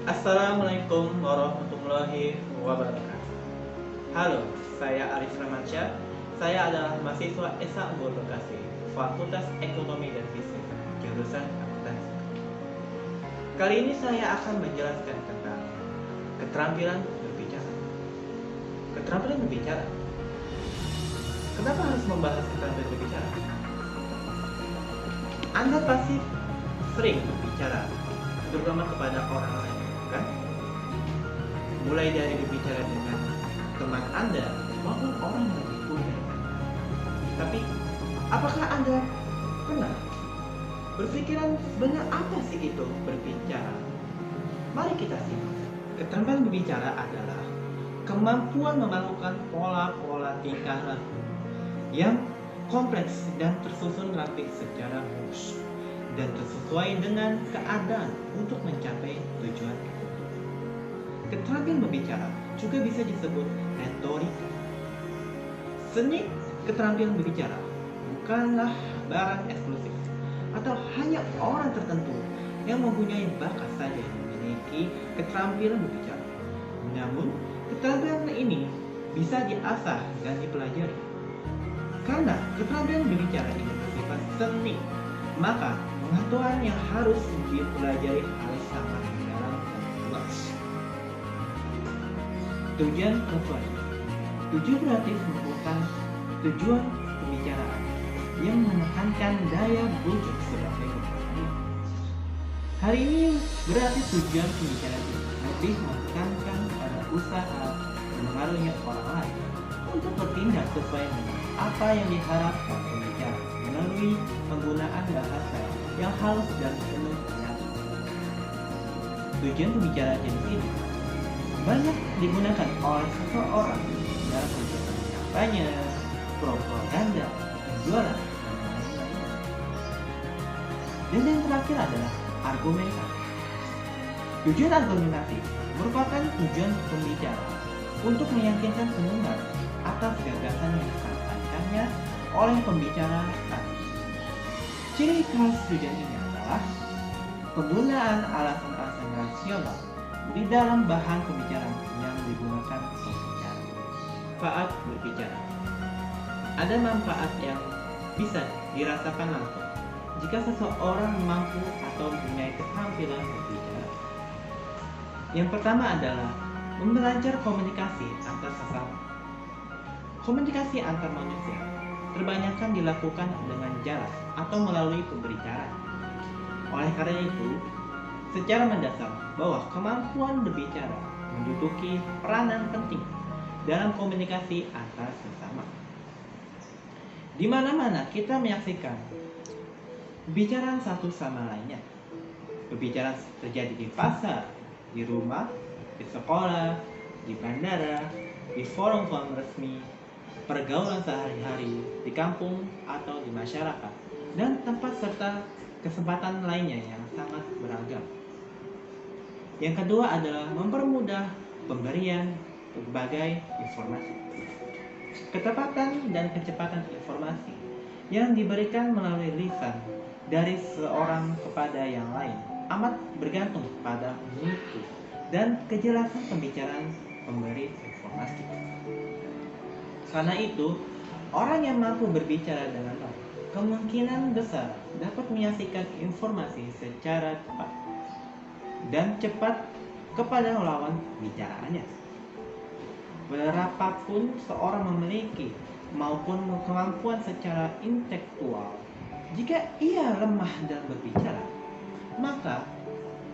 Assalamualaikum warahmatullahi wabarakatuh. Halo, saya Aris Ramansyah. Saya adalah mahasiswa S1 Bekasi, Fakultas Ekonomi dan Bisnis, jurusan akuntansi. Kali ini saya akan menjelaskan tentang keterampilan berbicara. Keterampilan berbicara. Kenapa harus membahas keterampilan berbicara? Anda pasti sering berbicara, terutama kepada orang lain, kan? Mulai dari berbicara dengan teman Anda maupun orang yang lebih tua dari Anda. Tapi, apakah Anda pernah berpikiran sebenarnya apa sih itu berbicara? Mari kita simak. Keterampilan berbicara adalah kemampuan melakukan pola-pola tingkah laku yang kompleks dan tersusun rapi secara mulus dan sesuai dengan keadaan untuk mencapai tujuan itu. Keterampilan berbicara juga bisa disebut retorika. Seni keterampilan berbicara bukanlah barang eksklusif atau hanya orang tertentu yang mempunyai bakat saja yang memiliki keterampilan berbicara. Namun, keterampilan ini bisa diasah dan dipelajari. Karena keterampilan berbicara ini bersifat seni, maka pengetahuan yang harus dipelajari harus sangat dalam dan luas. Tujuan pengetahuan. Tujuan berarti merupakan tujuan pembicaraan yang menekankan daya bujuk sebagai pembicara. Hari ini berarti tujuan pembicaraan ini lebih menekankan pada usaha mempengaruhi orang lain untuk bertindak sesuai dengan apa yang diharapkan pembicara melalui penggunaan bahasa yang halus dan penuh penyataan. Tujuan pembicara jenis ini banyak digunakan oleh seseorang dalam kegiatan kampanye, propaganda, penjualan, dan lain-lainnya. Dan yang terakhir adalah argumentasi. Tujuan argumentasi merupakan tujuan pembicara untuk meyakinkan pendengar atas gagasan yang disampaikannya oleh pembicara tadi. Ciri khas tujuan ini adalah penggunaan alasan-alasan rasional di dalam bahan pembicaraan yang digunakan pembicara. Manfaat berbicara. Ada manfaat yang bisa dirasakan langsung jika seseorang mampu atau mempunyai keterampilan berbicara. Yang pertama adalah belajar komunikasi antar sesama. Komunikasi antar manusia kebanyakan dilakukan dengan jelas atau melalui pembicaraan. Oleh karena itu, secara mendasar bahwa kemampuan berbicara menduduki peranan penting dalam komunikasi antar sesama. Di mana-mana kita menyaksikan pembicaraan satu sama lainnya. Pembicaraan terjadi di pasar, di rumah, di sekolah, di bandara, di forum-forum resmi, pergaulan sehari-hari, di kampung atau di masyarakat, dan tempat serta kesempatan lainnya yang sangat beragam. Yang kedua adalah mempermudah pemberian berbagai informasi. Ketepatan dan kecepatan informasi yang diberikan melalui lisan dari seorang kepada yang lain amat bergantung pada mutu dan kejelasan pembicaraan pemberi informasi. Karena itu, orang yang mampu berbicara dengan baik kemungkinan besar dapat menyampaikan informasi secara tepat dan cepat kepada lawan bicaraannya. Berapapun seorang memiliki maupun kemampuan secara intelektual, jika ia lemah dalam berbicara, maka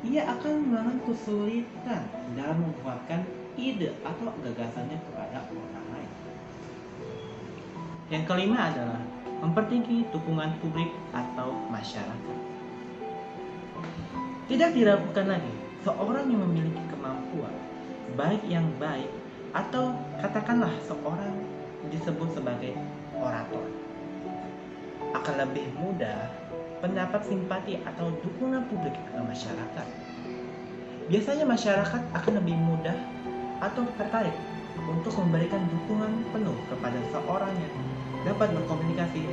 ia akan mengalami kesulitan dalam mengungkapkan ide atau gagasannya kepada orang lain. Yang kelima adalah mempertinggi dukungan publik atau masyarakat. Tidak diragukan lagi, seorang yang memiliki kemampuan, baik yang baik atau katakanlah seorang disebut sebagai orator, akan lebih mudah mendapat simpati atau dukungan publik ke masyarakat. Biasanya masyarakat akan lebih mudah atau tertarik untuk memberikan dukungan penuh kepada seorang yang dapat berkomunikasi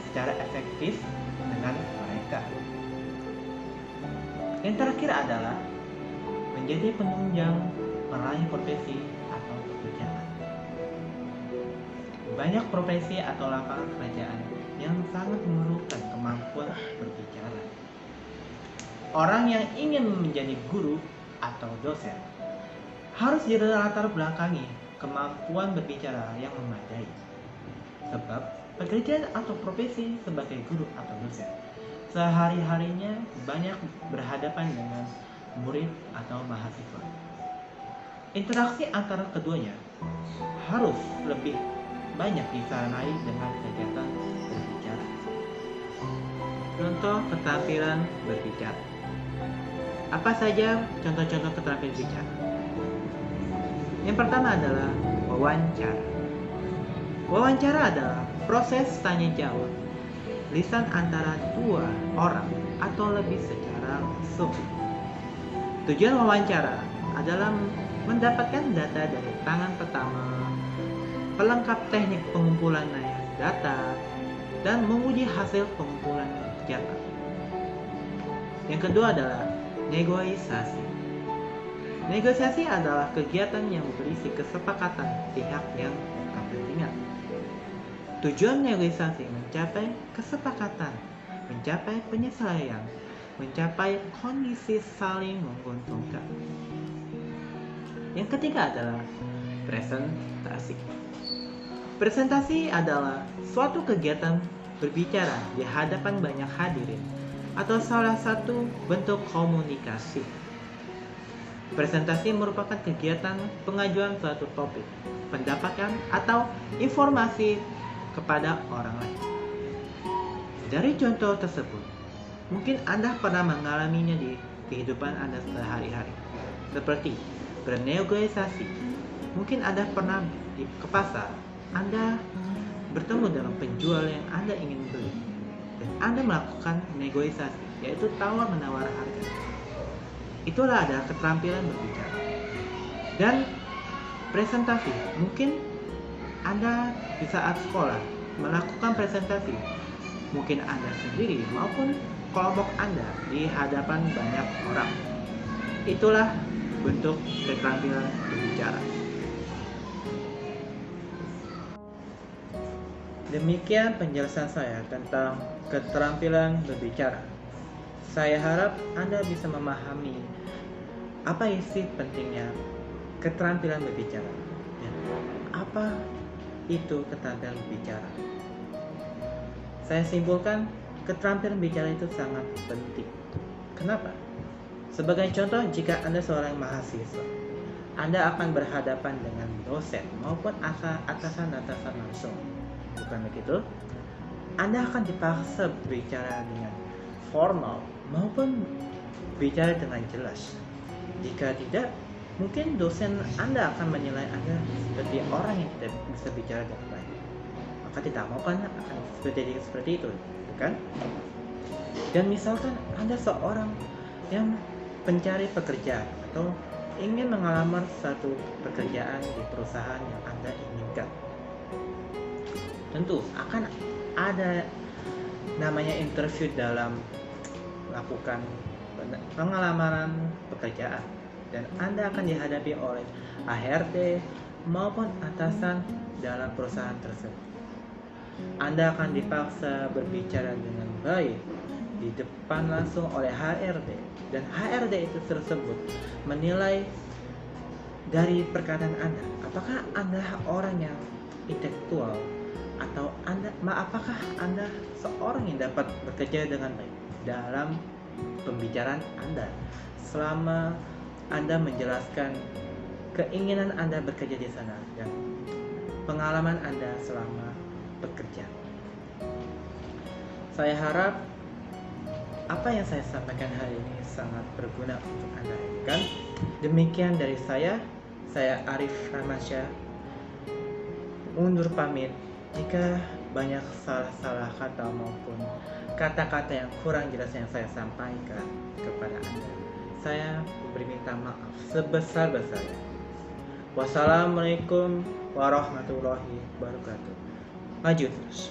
secara efektif dengan mereka. Yang terakhir adalah menjadi penunjang meraih profesi atau pekerjaan. Banyak profesi atau lapangan pekerjaan yang sangat memerlukan kemampuan berbicara. Orang yang ingin menjadi guru atau dosen harus dilatar belakangi kemampuan berbicara yang memadai. Sebab pekerjaan atau profesi sebagai guru atau dosen sehari-harinya banyak berhadapan dengan murid atau mahasiswa. Interaksi antara keduanya harus lebih banyak disertai dengan kegiatan berbicara. Contoh keterampilan berbicara. Apa saja contoh-contoh keterampilan bicara? Yang pertama adalah wawancara. Wawancara adalah proses tanya jawab lisan antara dua orang atau lebih secara langsung. Tujuan wawancara adalah mendapatkan data dari tangan pertama, pelengkap teknik pengumpulan data, dan menguji hasil pengumpulan data. Yang kedua adalah negosiasi. Negosiasi adalah kegiatan yang berisi kesepakatan pihak yang berkepentingan. Tujuan negosiasi mencapai kesepakatan, mencapai penyesuaian, mencapai kondisi saling menguntungkan. Yang ketiga adalah presentasi. Presentasi adalah suatu kegiatan berbicara di hadapan banyak hadirin atau salah satu bentuk komunikasi. Presentasi merupakan kegiatan pengajuan suatu topik, pendapatan, atau informasi kepada orang lain. Dari contoh tersebut, mungkin Anda pernah mengalaminya di kehidupan Anda sehari-hari, seperti bernegosiasi. Mungkin Anda pernah ke pasar, Anda bertemu dengan penjual yang Anda ingin beli, dan Anda melakukan negosiasi, yaitu tawar-menawar harga. Itulah adalah keterampilan berbicara. Dan presentasi, mungkin Anda di saat sekolah melakukan presentasi, mungkin Anda sendiri maupun kelompok Anda di hadapan banyak orang. Itulah bentuk keterampilan berbicara. Demikian penjelasan saya tentang keterampilan berbicara. Saya harap Anda bisa memahami apa isi pentingnya keterampilan berbicara dan apa itu keterampilan berbicara. Saya simpulkan, keterampilan bicara itu sangat penting. Kenapa? Sebagai contoh, jika Anda seorang mahasiswa, Anda akan berhadapan dengan dosen maupun atasan-atasan langsung. Bukan begitu? Anda akan dipaksa berbicara dengan formal maupun bicara dengan jelas. Jika tidak, mungkin dosen Anda akan menilai Anda seperti orang yang tidak bisa bicara dengan baik. Maka tidak mau kan akan seperti itu, bukan? Dan misalkan Anda seorang yang pencari pekerjaan atau ingin mengalamar satu pekerjaan di perusahaan yang Anda inginkan, tentu akan ada namanya interview dalam melakukan pengelamaran pekerjaan, dan Anda akan dihadapi oleh HRD maupun atasan dalam perusahaan tersebut. Anda akan dipaksa berbicara dengan baik di depan langsung oleh HRD, dan HRD itu tersebut menilai dari perkataan Anda, apakah Anda orang yang intelektual atau apakah Anda seorang yang dapat bekerja dengan baik dalam pembicaraan Anda selama Anda menjelaskan keinginan Anda bekerja di sana dan pengalaman Anda selama bekerja. Saya harap apa yang saya sampaikan hari ini sangat berguna untuk Anda. Kan? Demikian dari saya Arif Ramansyah undur pamit. Jika banyak salah-salah kata maupun kata-kata yang kurang jelas yang saya sampaikan kepada Anda, saya berminta maaf sebesar-besarnya. Wassalamualaikum warahmatullahi wabarakatuh. Maju terus.